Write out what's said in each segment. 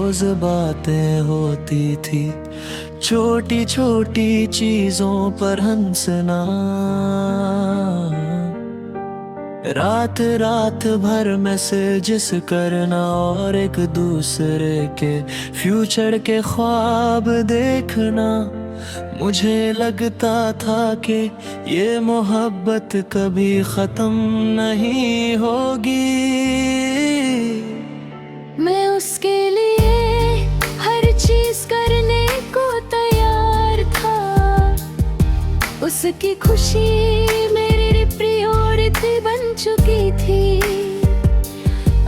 रोज बातें होती थी, छोटी छोटी चीजों पर हंसना। रात रात भर मैसेजेस करना और एक दूसरे के फ्यूचर के ख्वाब देखना। मुझे लगता था कि ये मोहब्बत कभी खत्म नहीं होगी। मैं उसके लिए हर चीज करने को तैयार था। उसकी खुशी मेरी प्रायोरिटी बन चुकी थी।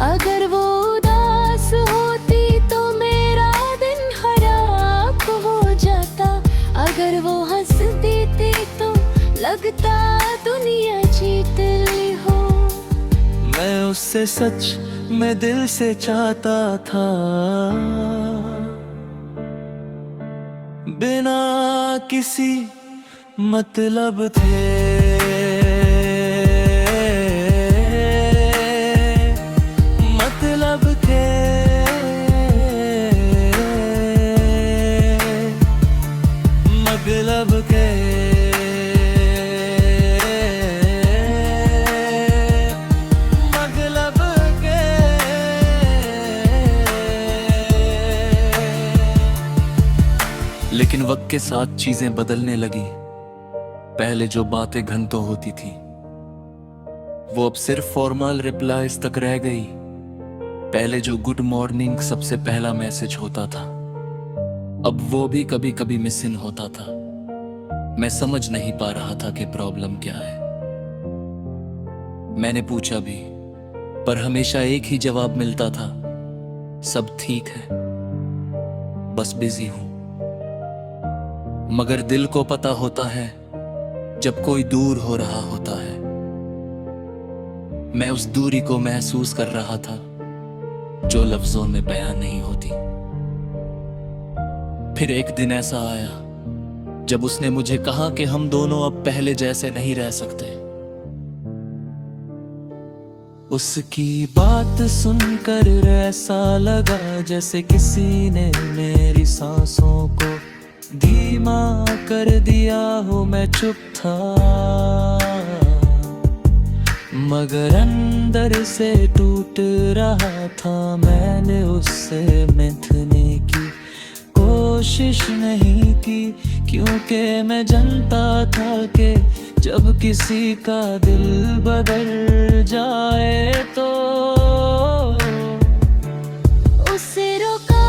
अगर वो उदास होती तो मेरा दिन खराब हो जाता। अगर वो हंसती थी तो लगता दुनिया जीत ली हो। मैं उससे सच में दिल से चाहता था, बिना किसी मतलब थे। मतलब थे, मतलब के, मतलब के। लेकिन वक्त के साथ चीजें बदलने लगी। पहले जो बातें घंटों होती थी, वो अब सिर्फ फॉर्मल रिप्लाईज तक रह गई। पहले जो गुड मॉर्निंग सबसे पहला मैसेज होता था, अब वो भी कभी कभी मिसिंग होता था। मैं समझ नहीं पा रहा था कि प्रॉब्लम क्या है। मैंने पूछा भी, पर हमेशा एक ही जवाब मिलता था, सब ठीक है, बस बिजी हूं। मगर दिल को पता होता है जब कोई दूर हो रहा होता है। मैं उस दूरी को महसूस कर रहा था जो लफ्जों में बयान नहीं होती। फिर एक दिन ऐसा आया जब उसने मुझे कहा कि हम दोनों अब पहले जैसे नहीं रह सकते। उसकी बात सुनकर ऐसा लगा जैसे किसी ने मेरी सांसों को धीमा कर दिया हो। मैं चुप था, मगर अंदर से टूट रहा था। मैंने उससे मिलने की कोशिश नहीं की, क्योंकि मैं जानता था कि जब किसी का दिल बदल जाए तो उसे रोका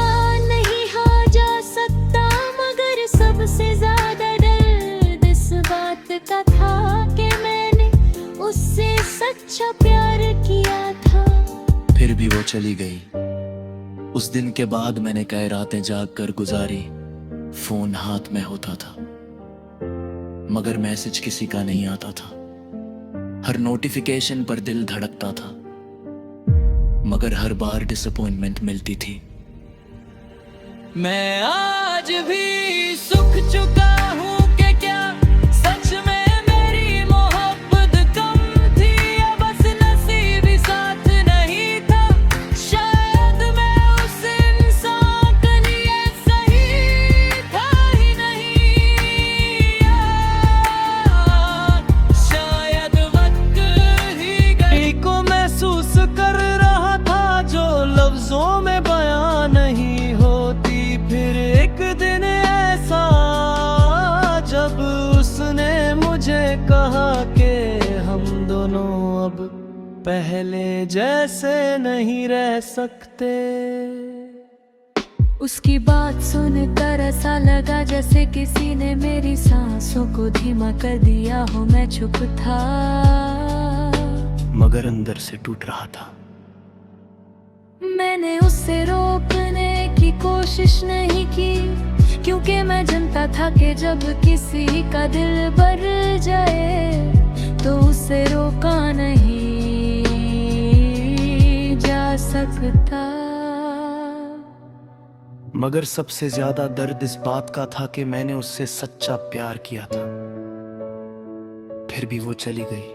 नहीं हाँ जा सकता। मगर सबसे ज्यादा दर्द इस बात का था कि मैंने उससे सच्चा प्यार किया था। फिर भी वो चली गई। उस दिन के बाद मैंने कई रातें जाग कर गुजारी। फोन हाथ में होता था, मगर मैसेज किसी का नहीं आता था। हर नोटिफिकेशन पर दिल धड़कता था, मगर हर बार डिसअपॉइंटमेंट मिलती थी। मैं आज भी सुख चुका हूँ कि क्या सच में मेरी मोहब्बत कम थी, या बस नसीब ही साथ नहीं था। शायद मैं उस इंसान के लिए सही था ही नहीं। शायद वक्त ही गई को महसूस कर रहा था जो लफ्जों में बयां नहीं होती। फिर एक दिन ऐसा जब उसने मुझे कहा कि हम दोनों अब पहले जैसे नहीं रह सकते। उसकी बात सुनकर ऐसा लगा जैसे किसी ने मेरी सांसों को धीमा कर दिया हो। मैं चुप था, मगर अंदर से टूट रहा था। मैंने उससे रोकने की कोशिश नहीं की, क्योंकि मैं जानता था कि जब किसी का दिल भर जाए तो उसे रोका नहीं जा सकता। मगर सबसे ज्यादा दर्द इस बात का था कि मैंने उससे सच्चा प्यार किया था। फिर भी वो चली गई।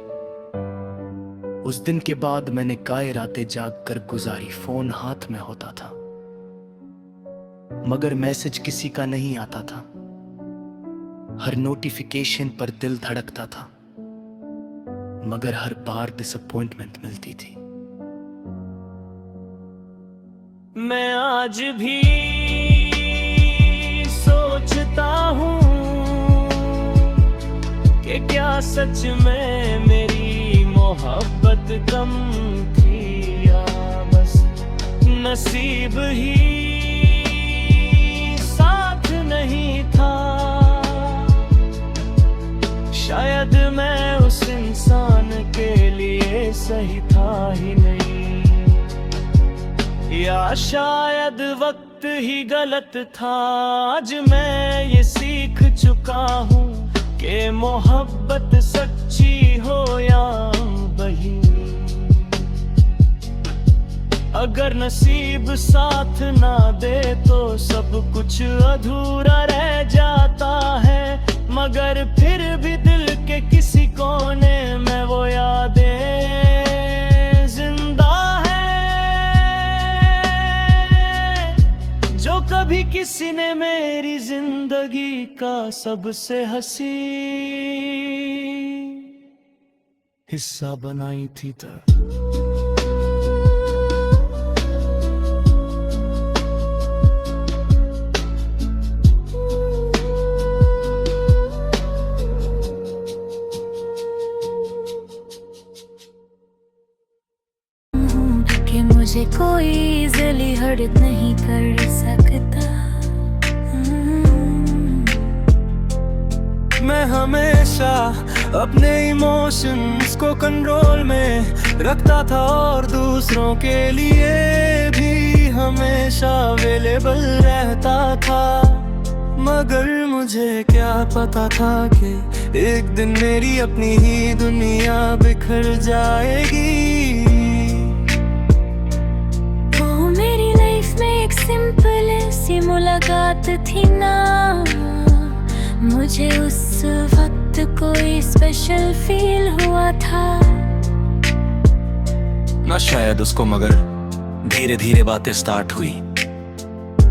उस दिन के बाद मैंने कई रातें जाग कर गुजारी। फोन हाथ में होता था, मगर मैसेज किसी का नहीं आता था। हर नोटिफिकेशन पर दिल धड़कता था, मगर हर बार डिसअपॉइंटमेंट मिलती थी। मैं आज भी सोचता हूँ कि क्या सच में मेरी मोहब्बत कम थी या बस नसीब ही साथ नहीं था। शायद मैं उस इंसान के लिए सही था ही नहीं, या शायद वक्त ही गलत था। आज मैं ये सीख चुका हूँ कि मोहब्बत सच्ची हो या बही, अगर नसीब साथ ना दे तो सब कुछ अधूरा रह जाता है। मगर फिर भी दिल के किसी कोने में वो यादें जिंदा जो कभी किसी ने मेरी जिंदगी का सबसे हंसी हिस्सा बनाई थी तब। कि मुझे कोई इज़िली हर्ट नहीं कर सकता। मैं हमेशा अपने इमोशंस को कंट्रोल में रखता था और दूसरों के लिए भी हमेशा अवेलेबल रहता था। मगर मुझे क्या पता था कि एक दिन मेरी अपनी ही दुनिया बिखर जाएगी। वो मेरी लाइफ में एक सिंपल सी मुलाकात थी ना, मुझे उस वक्त कोई स्पेशल फील हुआ था ना शायद उसको, मगर धीरे धीरे बातें स्टार्ट हुई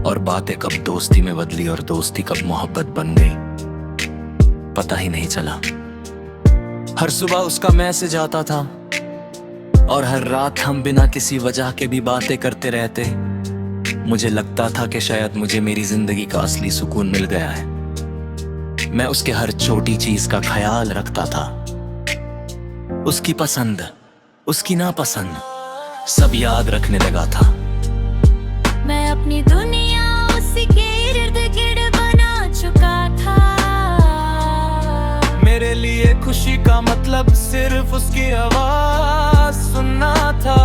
और बातें कब दोस्ती में बदली और दोस्ती कब मोहब्बत बन गई पता ही नहीं चला। हर सुबह उसका मैसेज आता था और हर रात हम बिना किसी वजह के भी बातें करते रहते। मुझे लगता था कि शायद मुझे मेरी जिंदगी का असली सुकून मिल गया है। मैं उसके हर छोटी चीज का ख्याल रखता था, उसकी पसंद, उसकी नापसंद सब याद रखने लगा था। मैं अपनी दुनिया उसी के इर्द गिर्द बना चुका था। मेरे लिए खुशी का मतलब सिर्फ उसकी आवाज सुनना था।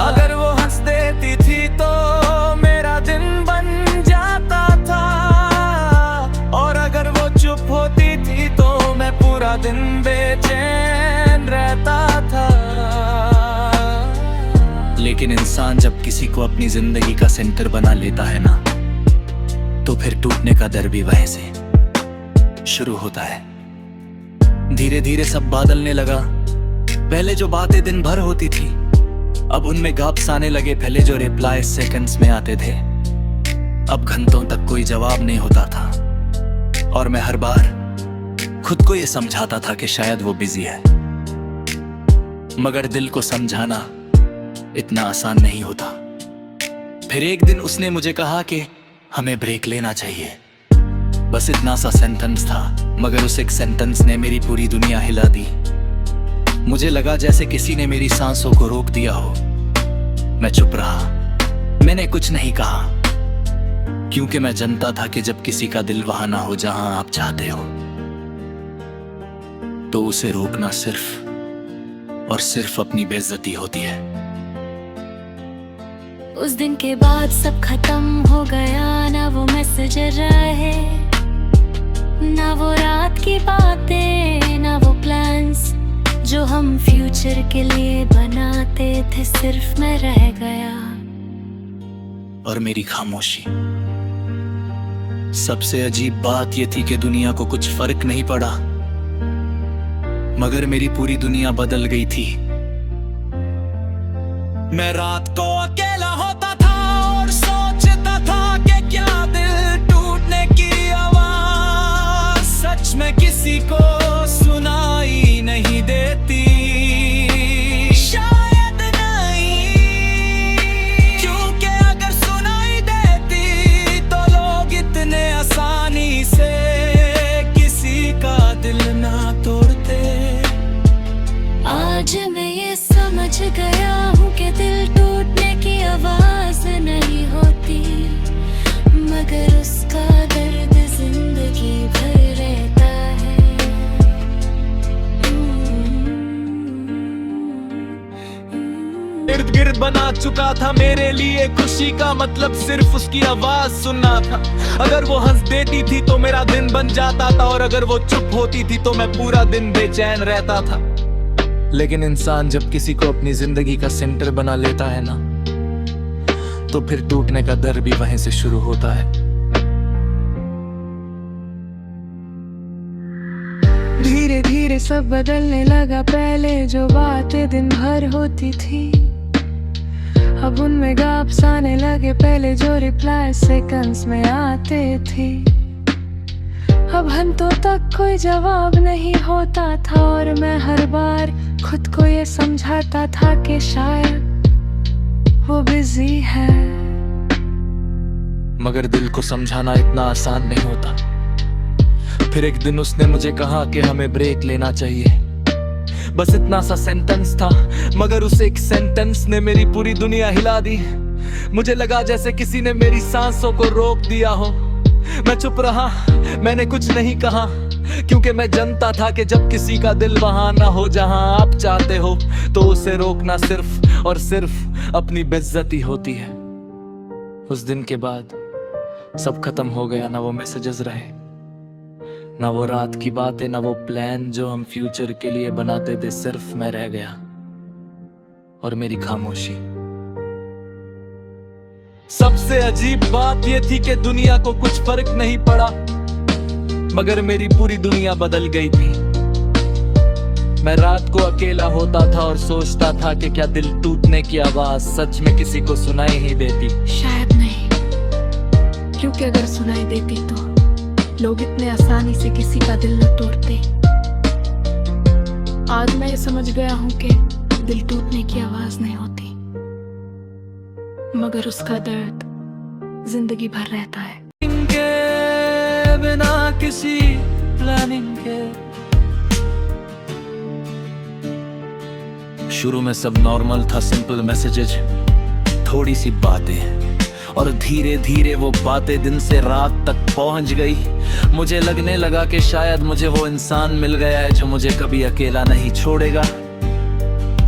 अगर वो हंस देती थी तो मेरा दिन बन जाता था, और अगर वो चुप होती थी तो मैं पूरा दिन बेचैन रहता था। लेकिन इंसान जब किसी को अपनी जिंदगी का सेंटर बना लेता है ना, तो फिर टूटने का डर भी वहीं से शुरू होता है। धीरे धीरे सब बदलने लगा। पहले जो बातें दिन भर होती थी अब उनमें गैप्स आने लगे। पहले जो रिप्लाई सेकंड्स में आते थे अब घंटों तक कोई जवाब नहीं होता था। और मैं हर बार खुद को ये समझाता था कि शायद वो बिजी है, मगर दिल को समझाना इतना आसान नहीं होता। फिर एक दिन उसने मुझे कहा कि हमें ब्रेक लेना चाहिए। बस इतना सा सेंटेंस था, मगर उस एक सेंटेंस ने मेरी पूरी दुनिया हिला दी। मुझे लगा जैसे किसी ने मेरी सांसों को रोक दिया हो। मैं चुप रहा, मैंने कुछ नहीं कहा, क्योंकि मैं जानता था कि जब किसी का दिल वहां ना हो जहां आप चाहते हो, तो उसे रोकना सिर्फ और सिर्फ अपनी बेइज्जती होती है। उस दिन के बाद सब खत्म हो गया, ना वो मैसेज रहे, ना वो रात की बातें, ना वो प्लान्स जो हम फ्यूचर के लिए बनाते थे। सिर्फ मैं रह गया और मेरी खामोशी। सबसे अजीब बात यह थी कि दुनिया को कुछ फर्क नहीं पड़ा, मगर मेरी पूरी दुनिया बदल गई थी। मैं रात को अकेला होता था और सोचता था कि क्या दिल किसी को सुनाई नहीं देती। शायद नहीं, क्योंकि अगर सुनाई देती तो लोग इतने आसानी से किसी का दिल ना तोड़ते। आज मैं ये समझ गया हूँ कि दिल टूटने की आवाज नहीं होती, मगर उसका दर्द जिंदगी भर रहता है। इर्द गिर्द बना चुका था मेरे लिए, खुशी का मतलब सिर्फ उसकी आवाज सुनना था। अगर वो हंस देती थी तो मेरा दिन बन जाता था, और अगर वो चुप होती थी तो मैं पूरा दिन बेचैन रहता था। लेकिन इंसान जब किसी को अपनी जिंदगी का सेंटर बना लेता है ना, तो फिर टूटने का दर भी वहीं से शुरू होता है। धीरे धीरे सब बदलने लगा, पहले जो बातें दिन भर होती थी अब उनमें गैप्स आने लगे। पहले जो रिप्लाई सेकंड्स में आते थे, अब घंटों तक कोई जवाब नहीं होता था। और मैं हर बार खुद को ये समझाता था कि शायद वो बिजी है, मगर दिल को समझाना इतना आसान नहीं होता। फिर एक दिन उसने मुझे कहा कि हमें ब्रेक लेना चाहिए। बस इतना सा सेंटेंस था, मगर उस एक सेंटेंस ने मेरी पूरी दुनिया हिला दी। मुझे लगा जैसे किसी ने मेरी सांसों को रोक दिया हो। मैं चुप रहा, मैंने कुछ नहीं कहा, क्योंकि मैं जानता था कि जब किसी का दिल वहां ना हो जहां आप चाहते हो, तो उसे रोकना सिर्फ और सिर्फ अपनी बेइज्जती होती है। उस दिन के बाद सब खत्म हो गया। ना वो मैसेजेस रहे, ना वो रात की बातें, ना वो प्लान जो हम फ्यूचर के लिए बनाते थे। सिर्फ मैं रह गया और मेरी खामोशी। सबसे अजीब बात ये थी कि दुनिया को कुछ फर्क नहीं पड़ा, मगर मेरी पूरी दुनिया बदल गई थी। मैं रात को अकेला होता था और सोचता था कि क्या दिल टूटने की आवाज सच में किसी को सुनाई ही देती। शायद नहीं, क्योंकि अगर सुनाई देती तो लोग इतने आसानी से किसी का दिल न तोड़ते। आज मैं ये समझ गया हूँ कि दिल टूटने की आवाज नहीं होती, मगर उसका दर्द जिंदगी भर रहता है। इनके बिना किसी प्लानिंग के। शुरू में सब नॉर्मल था, सिंपल मैसेजेज, थोड़ी सी बातें, और धीरे धीरे वो बातें दिन से रात तक पहुंच गई। मुझे लगने लगा कि शायद मुझे वो इंसान मिल गया है जो मुझे कभी अकेला नहीं छोड़ेगा।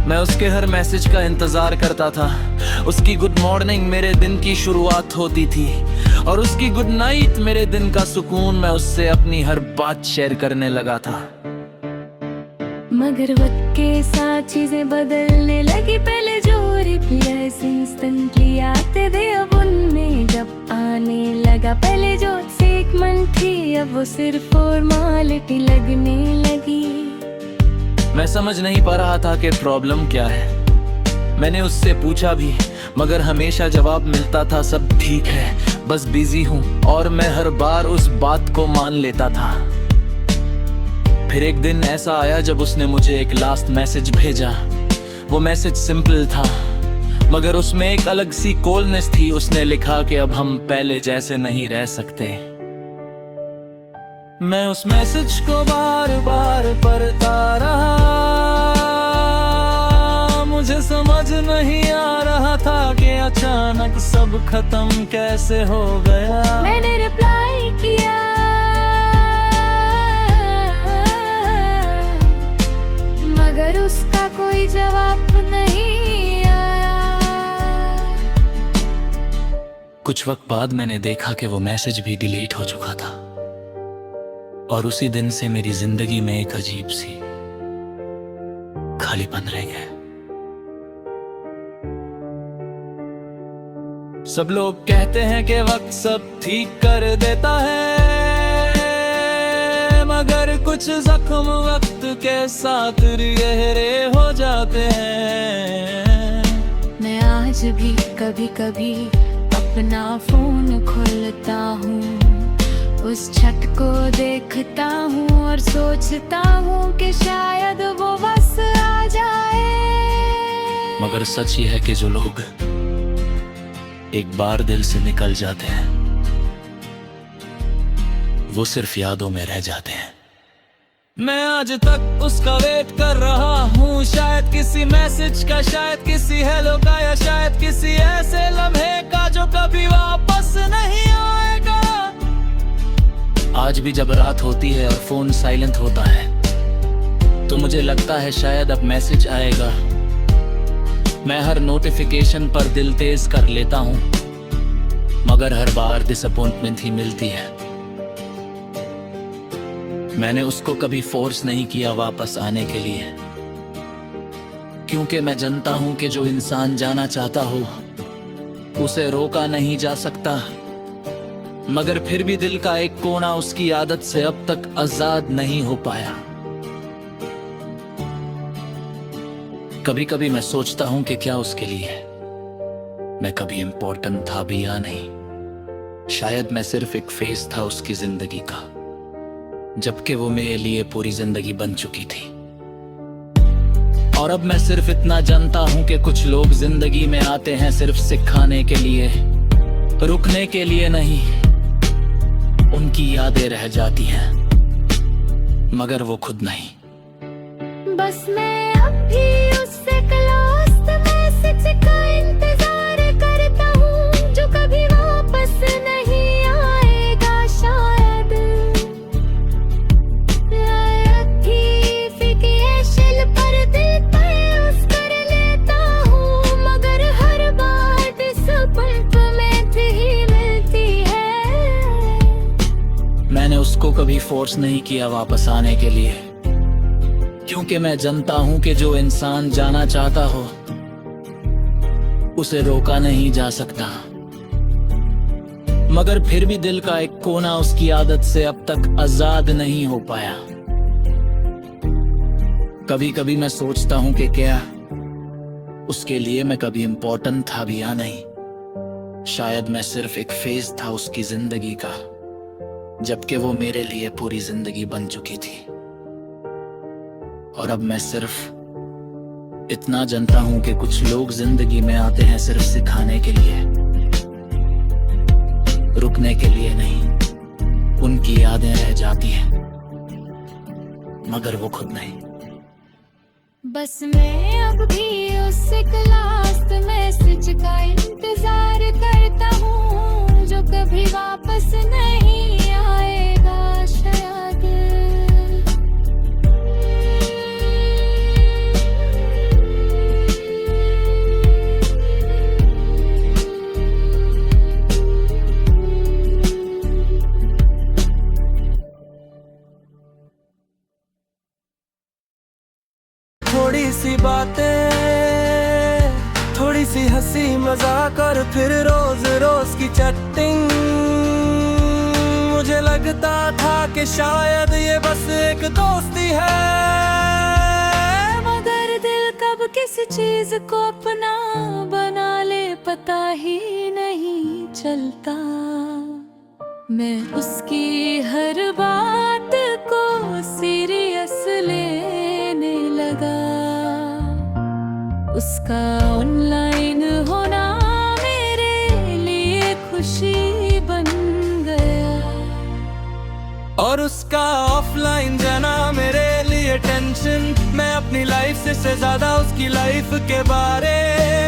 मैं उसके हर मैसेज का इंतजार करता था। उसकी गुड मॉर्निंग मेरे दिन की शुरुआत होती थी, और उसकी गुड नाइट मेरे दिन का सुकून। मैं उससे अपनी हर बात शेयर करने लगा था। मगर वक्त के साथ चीजें बदलने लगी। पहले जो रिप्लाईज इंस्टेंटली आते थे, अब उनमें जब आने लगा। पहले जो एक्साइटमेंट थी, अब वो सिर्फ फॉर्मेलिटी लगने लगी। मैं समझ नहीं पा रहा था कि प्रॉब्लम क्या है। मैंने उससे पूछा भी, मगर हमेशा जवाब मिलता था सब ठीक है, बस बिजी हूँ। और मैं हर बार उस बात को मान लेता था। फिर एक दिन ऐसा आया जब उसने मुझे एक लास्ट मैसेज भेजा। वो मैसेज सिंपल था, मगर उसमें एक अलग सी कोल्डनेस थी। उसने लिखा कि अब हम पहले जैसे नहीं रह सकते। मैं उस मैसेज को बार बार पढ़ता रहा। मुझे समझ नहीं आ रहा था कि अचानक सब खत्म कैसे हो गया। मैंने रिप्लाई किया, मगर उसका कोई जवाब नहीं आया। कुछ वक्त बाद मैंने देखा कि वो मैसेज भी डिलीट हो चुका था, और उसी दिन से मेरी जिंदगी में एक अजीब सी खालीपन रह गया। सब लोग कहते हैं कि वक्त सब ठीक कर देता है, मगर कुछ जख्म वक्त के साथ गहरे हो जाते हैं। मैं आज भी कभी कभी अपना फोन खोलता हूँ, उस छत को देखता हूँ और सोचता हूँ कि शायद वो बस आ जाए। मगर सच ये है कि जो लोग एक बार दिल से निकल जाते हैं वो सिर्फ यादों में रह जाते हैं। मैं आज तक उसका वेट कर रहा हूँ, शायद किसी मैसेज का, शायद किसी हेलो का, या शायद किसी ऐसे लम्हे का जो कभी वापस नहीं आएगा। आज भी जब रात होती है और फोन साइलेंट होता है तो मुझे लगता है शायद अब मैसेज आएगा। मैं हर नोटिफिकेशन पर दिल तेज कर लेता हूँ, मगर हर बार डिसअपॉइंटमेंट ही मिलती है। मैंने उसको कभी फोर्स नहीं किया वापस आने के लिए, क्योंकि मैं जानता हूं कि जो इंसान जाना चाहता हो उसे रोका नहीं जा सकता। मगर फिर भी दिल का एक कोना उसकी आदत से अब तक आजाद नहीं हो पाया। कभी कभी मैं सोचता हूं कि क्या उसके लिए मैं कभी इम्पोर्टेंट था भी या नहीं। शायद मैं सिर्फ एक फेज था उसकी जिंदगी का, जबकि वो मेरे लिए पूरी जिंदगी बन चुकी थी। और अब मैं सिर्फ इतना जानता हूं कि कुछ लोग जिंदगी में आते हैं सिर्फ सिखाने के लिए, रुकने के लिए नहीं। उनकी यादें रह जाती हैं मगर वो खुद नहीं। बस मैं अब भी उससे लास्ट मैसेज का इंतजार करता हूँ जो कभी वापस नहीं आएगा। शायद नोटिफिकेशन पर दिल पर कर लेता हूँ, मगर हर बार डिसअपॉइंटमेंट ही मिलती है। मैंने उसको कभी फोर्स नहीं किया वापस आने के लिए, क्योंकि मैं जानता हूं कि जो इंसान जाना चाहता हो उसे रोका नहीं जा सकता। मगर फिर भी दिल का एक कोना उसकी आदत से अब तक आजाद नहीं हो पाया। कभी कभी मैं सोचता हूं कि क्या उसके लिए मैं कभी इम्पोर्टेंट था भी या नहीं। शायद मैं सिर्फ एक फेज था उसकी जिंदगी का, जबकि वो मेरे लिए पूरी जिंदगी बन चुकी थी। और अब मैं सिर्फ इतना जानता हूं कि कुछ लोग जिंदगी में आते हैं सिर्फ सिखाने के लिए, रुकने के लिए नहीं। उनकी यादें रह जाती हैं मगर वो खुद नहीं। बस मैं अब भी उस लास्ट मैसेज का इंतजार करता हूँ जो कभी वापस नहीं आएगा। शायद थोड़ी सी बातें, थोड़ी सी हंसी मजाक और फिर रोज रोज की चैटिंग। मुझे लगता था कि शायद ये बस एक दोस्ती है, मगर दिल कब किसी चीज को अपना बना ले पता ही नहीं चलता। मैं उसकी हर बात को सीरियस लेने लगा। उसका ऑनलाइन होना मेरे लिए खुशी बन गया, और उसका ऑफलाइन जाना मेरे लिए टेंशन। मैं अपनी लाइफ से ज्यादा उसकी लाइफ के बारे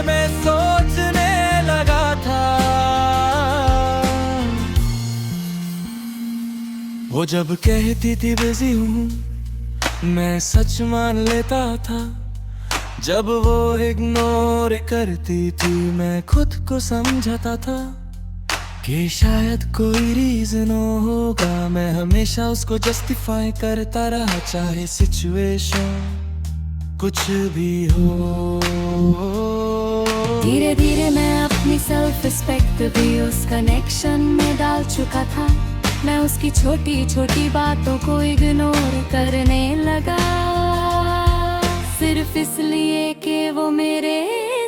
में सोचने लगा था। वो जब कहती थी बिजी हूँ मैं सच मान लेता था, जब वो इग्नोर करती थी मैं खुद को समझाता था कि शायद कोई रीजन होगा। मैं हमेशा उसको जस्टिफाई करता रहा, चाहे सिचुएशन कुछ भी हो। धीरे धीरे मैं अपनी सेल्फ रिस्पेक्ट भी उस कनेक्शन में डाल चुका था। मैं उसकी छोटी छोटी बातों को इग्नोर करने लगा, सिर्फ इसलिए कि वो मेरे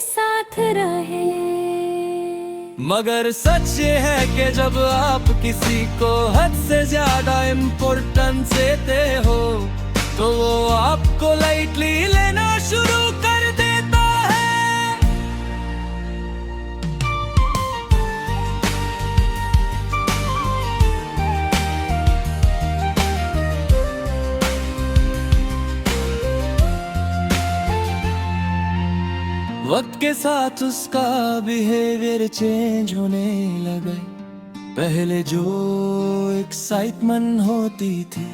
साथ रहे। मगर सच ये है कि जब आप किसी को हद से ज्यादा इम्पोर्टेंस देते हो तो वो आपको लाइटली लेना शुरू कर देता है। वक्त के साथ उसका बिहेवियर चेंज होने लगा। पहले जो एक्साइटमेंट होती थी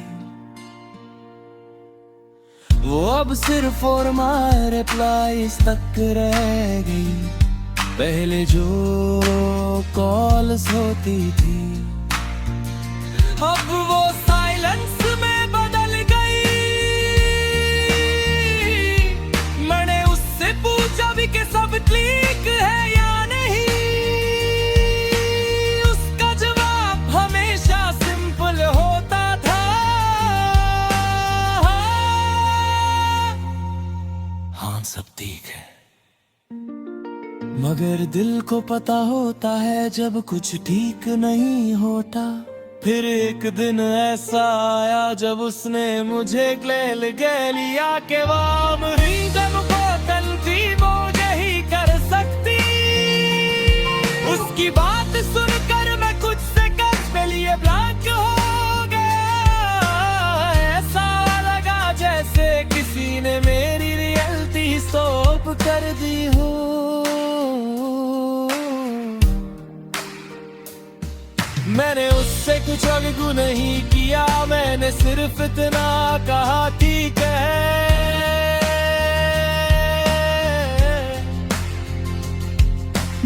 वो अब सिर्फ फॉर्मल रिप्लाईज तक रह गई। पहले जो कॉल्स होती थी अब वो साइलेंस में बदल गई। मैंने उससे पूछा भी कि सब ठीक है या नहीं। उसका जवाब हमेशा सिंपल होता था, हाँ सब ठीक है। मगर दिल को पता होता है जब कुछ ठीक नहीं होता। फिर एक दिन ऐसा आया जब उसने मुझे गले लिया के वाम ही जब बोतल थी वो यही कर सकती। उसकी बात सुनकर मैं कुछ सेकंड के लिए ब्लैंक हो गया। ऐसा लगा जैसे किसी ने मेरी रियलिटी स्टॉप कर दी हो। मैंने उससे कुछ अर्गु नहीं किया, मैंने सिर्फ इतना कहा ठीक है।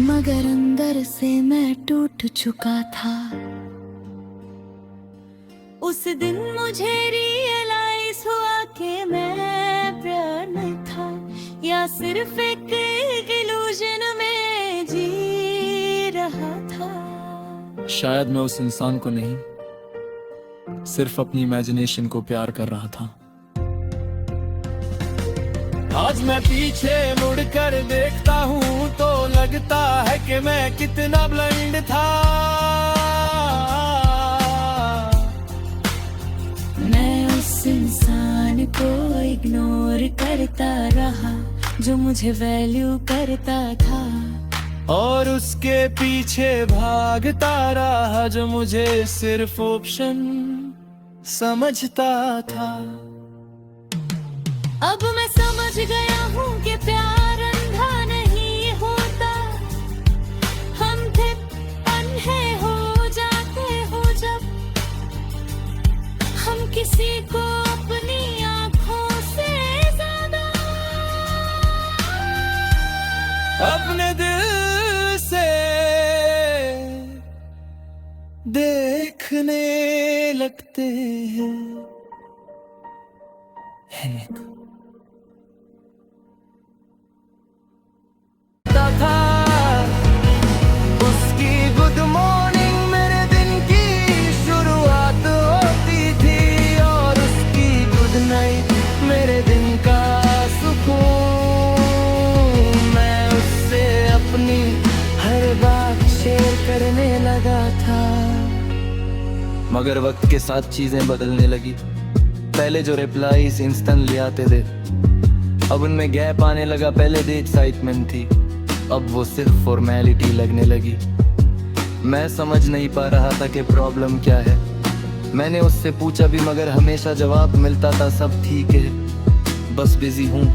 मगर अंदर से मैं टूट चुका था। उस दिन मुझे रियलाइज हुआ कि मैं प्यार में था या सिर्फ एक इल्यूजन में जी रहा था। शायद मैं उस इंसान को नहीं, सिर्फ अपनी इमेजिनेशन को प्यार कर रहा था। आज मैं पीछे मुड़कर देखता हूँ तो लगता है कि मैं कितना ब्लाइंड था। मैं उस इंसान को इग्नोर करता रहा जो मुझे वैल्यू करता था, और उसके पीछे भागता रहा जो मुझे सिर्फ ऑप्शन समझता था। अब मैं समझ गया हूँ कि प्यार अंधा नहीं होता। हम थे अन्हे हो जाते हो जब हम किसी को अपनी आँखों से ज्यादा अपने दिल से देखने लगते हैं। था उसकी गुड मॉर्निंग मेरे दिन की शुरुआत होती थी, और उसकी गुड नाइट मेरे दिन का सुकून। मैं उससे अपनी हर बात शेयर करने लगा था। मगर वक्त के साथ चीजें बदलने लगी। पहले जो रिप्लाईज इंस्टेंटली आते थे अब उनमें गैप आने लगा। पहले जो एक्साइटमेंट थी अब वो सिर्फ फॉर्मेलिटी लगने लगी। मैं समझ नहीं पा रहा था कि प्रॉब्लम क्या है। मैंने उससे पूछा भी मगर हमेशा जवाब मिलता था सब ठीक है, बस बिजी हूँ,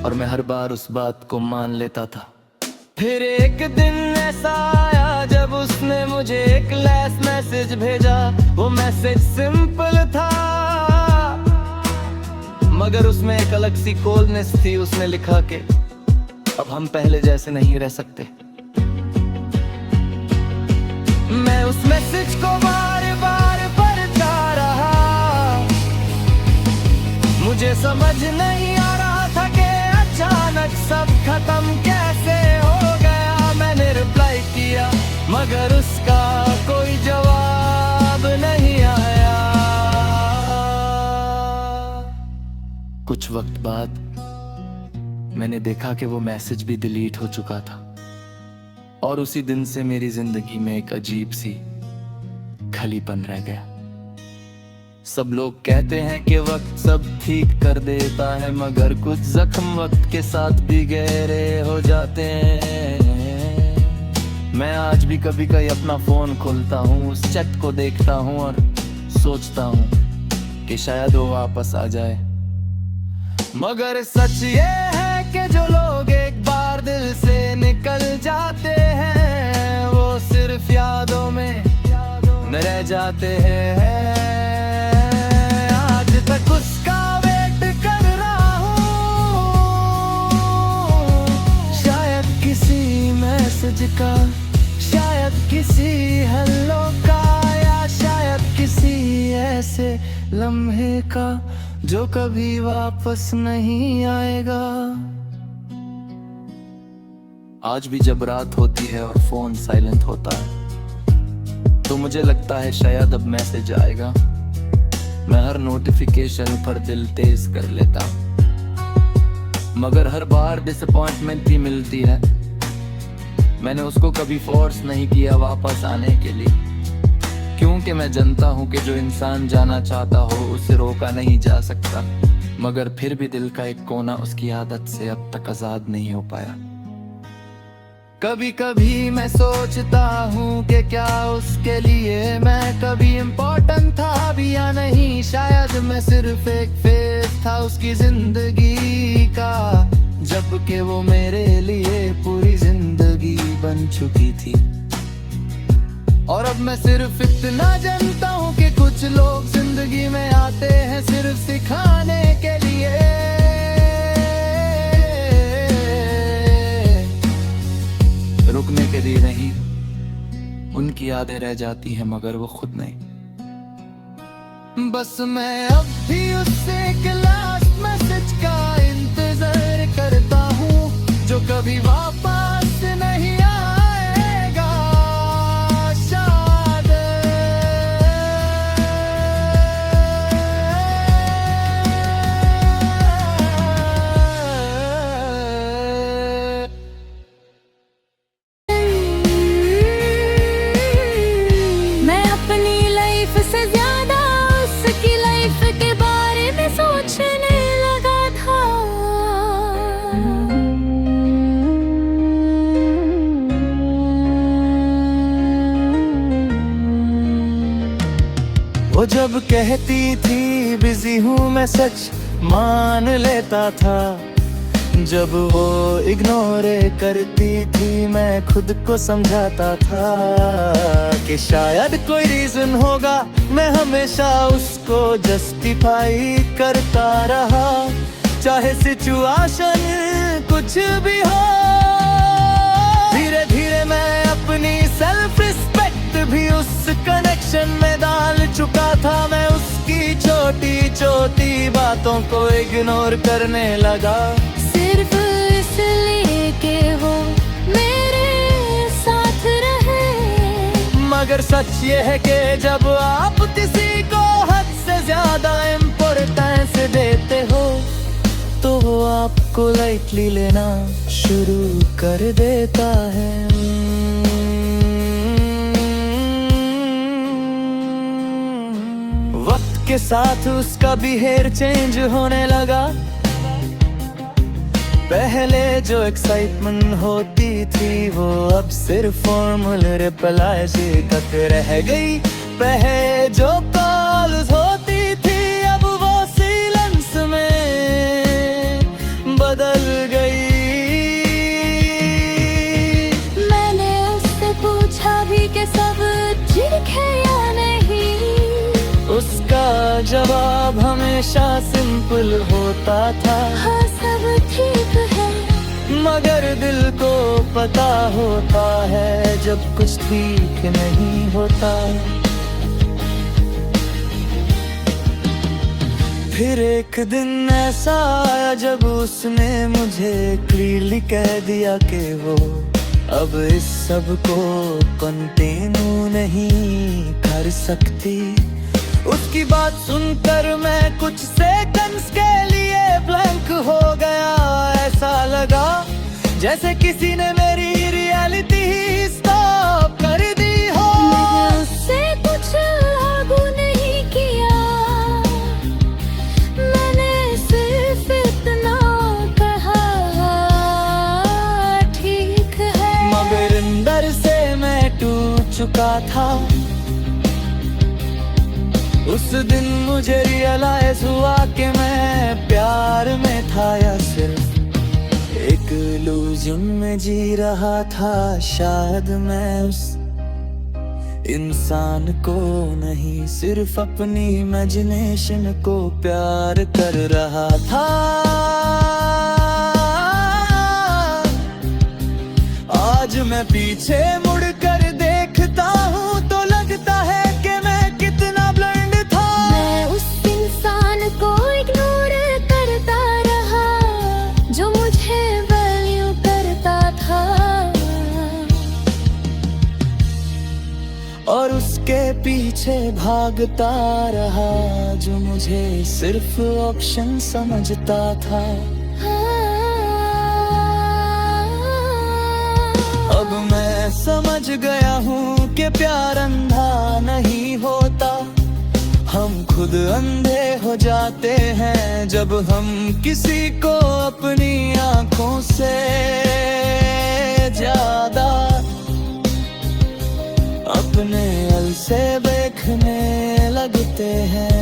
और मैं हर बार उस बात को मान लेता था। फिर एक दिन ऐसा आया जब उसने मुझे एक लास्ट मैसेज भेजा। वो मैसेज सिंपल था मगर उसमें एक अलग सी कोल्डनेस थी। उसने लिखा कि अब हम पहले जैसे नहीं रह सकते। मैं उस मैसेज को बार बार पढ़ता रहा। मुझे समझ नहीं आ रहा था कि अचानक सब खत्म कैसे हो गया। मैंने रिप्लाई किया मगर उसका कोई जवाब नहीं आया। कुछ वक्त बाद मैंने देखा कि वो मैसेज भी डिलीट हो चुका था, और उसी दिन से मेरी जिंदगी में एक अजीब सी खलीपन रह गया। सब लोग कहते हैं कि वक्त सब ठीक कर देता है, मगर कुछ जख्म वक्त के साथ भी गहरे हो जाते हैं। मैं आज भी कभी कभी अपना फोन खोलता हूँ, उस चैट को देखता हूँ और सोचता हूँ कि शायद वो वापस आ जाए। मगर सच ये है कि जो लोग एक बार दिल से निकल जाते हैं, वो सिर्फ यादों में न रह जाते हैं। आज तक उसका वेट कर रहा हूँ, शायद किसी मैसेज का, शायद किसी हेलो का, या शायद किसी ऐसे लम्हे का जो कभी वापस नहीं आएगा। आज भी जब रात होती है और फोन साइलेंट होता है तो मुझे लगता है शायद अब मैसेज आएगा। मैं हर नोटिफिकेशन पर दिल तेज कर लेता हूं, मगर हर बार डिसअपॉइंटमेंट भी मिलती है। मैंने उसको कभी फोर्स नहीं किया वापस आने के लिए, क्योंकि मैं जानता हूँ कि जो इंसान जाना चाहता हो उसे रोका नहीं जा सकता। मगर फिर भी दिल का एक कोना उसकी आदत से अब तक आजाद नहीं हो पाया। कभी कभी मैं सोचता हूँ कि क्या उसके लिए मैं कभी इम्पोर्टेंट था भी या नहीं। शायद मैं सिर्फ एक फेस था उसकी जिंदगी का, जबकि वो मेरे लिए पूरी जिंदगी बन चुकी थी। और अब मैं सिर्फ इतना जानता हूँ कि कुछ लोग जिंदगी में आते हैं सिर्फ सिखाने के लिए, रुकने के लिए नहीं। उनकी यादें रह जाती हैं मगर वो खुद नहीं। बस मैं अब भी उससे एक लास्ट मैसेज का इंतजार करता हूँ, जो कभी वापस नहीं आएगा। शायद मैं अपनी लाइफ से ज्यादा उसकी लाइफ के बारे में सोचने लगा था। वो जब कहती थी बिजी हूँ मैं सच मान लेता था, जब वो इग्नोर करती थी मैं खुद को समझाता था कि शायद कोई रीजन होगा। मैं हमेशा उसको जस्टिफाई करता रहा, चाहे सिचुएशन कुछ भी हो। धीरे धीरे मैं अपनी सेल्फ रिस्पेक्ट भी उस कनेक्शन में डाल चुका था। मैं उसकी छोटी छोटी बातों को इग्नोर करने लगा, सिर्फ इसलिए कि वो मेरे साथ रहे। मगर सच ये है कि जब आप किसी को हद से ज्यादा इम्पोर्टेंस देते हो तो वो आपको लाइटली लेना शुरू कर देता है। वक्त के साथ उसका बिहेवियर चेंज होने लगा। पहले जो एक्साइटमेंट होती थी वो अब सिर्फ फॉर्मल रिप्लाई तक रह गई। पहले जो कॉल्स होती थी अब वो साइलेंस में बदल गई। मैंने उससे पूछा भी कि सब ठीक है या नहीं, उसका जवाब हमेशा सिंपल होता था, हाँ सब ठीक है। मगर दिल को पता होता है जब कुछ ठीक नहीं होता। फिर एक दिन ऐसा आया जब उसने मुझे क्लियरली कह दिया कि वो अब इस सब को कंटिन्यू नहीं कर सकती। उसकी बात सुनकर मैं कुछ सेकंड्स के लिए ब्लैंक हो गया। ऐसा लगा जैसे किसी ने मेरी रियलिटी ही स्टॉप कर दी हो। मैंने उससे कुछ लागू नहीं किया, मैंने सिर्फ इतना कहा ठीक है। मगर अंदर से मैं टूट चुका था। उस दिन मुझे रियलाइज हुआ कि मैं प्यार में था या सिर्फ एक इल्यूजन में जी रहा था। शायद मैं उस इंसान को नहीं, सिर्फ अपनी इमेजिनेशन को प्यार कर रहा था। आज मैं पीछे मुड़ कर देखता हूँ तो लगता है कि मैं कितना ब्लाइंड था। मैं उस इंसान को इग्नोर करता रहा जो मुझे वैल्यू करता था, और उसके पीछे भागता रहा जो मुझे सिर्फ ऑप्शन समझता था। अब मैं समझ गया हूँ कि प्यार अंधा नहीं होता। हम खुद अंधे हो जाते हैं जब हम किसी को अपनी आंखों से ज्यादा अपने अल से देखने लगते हैं।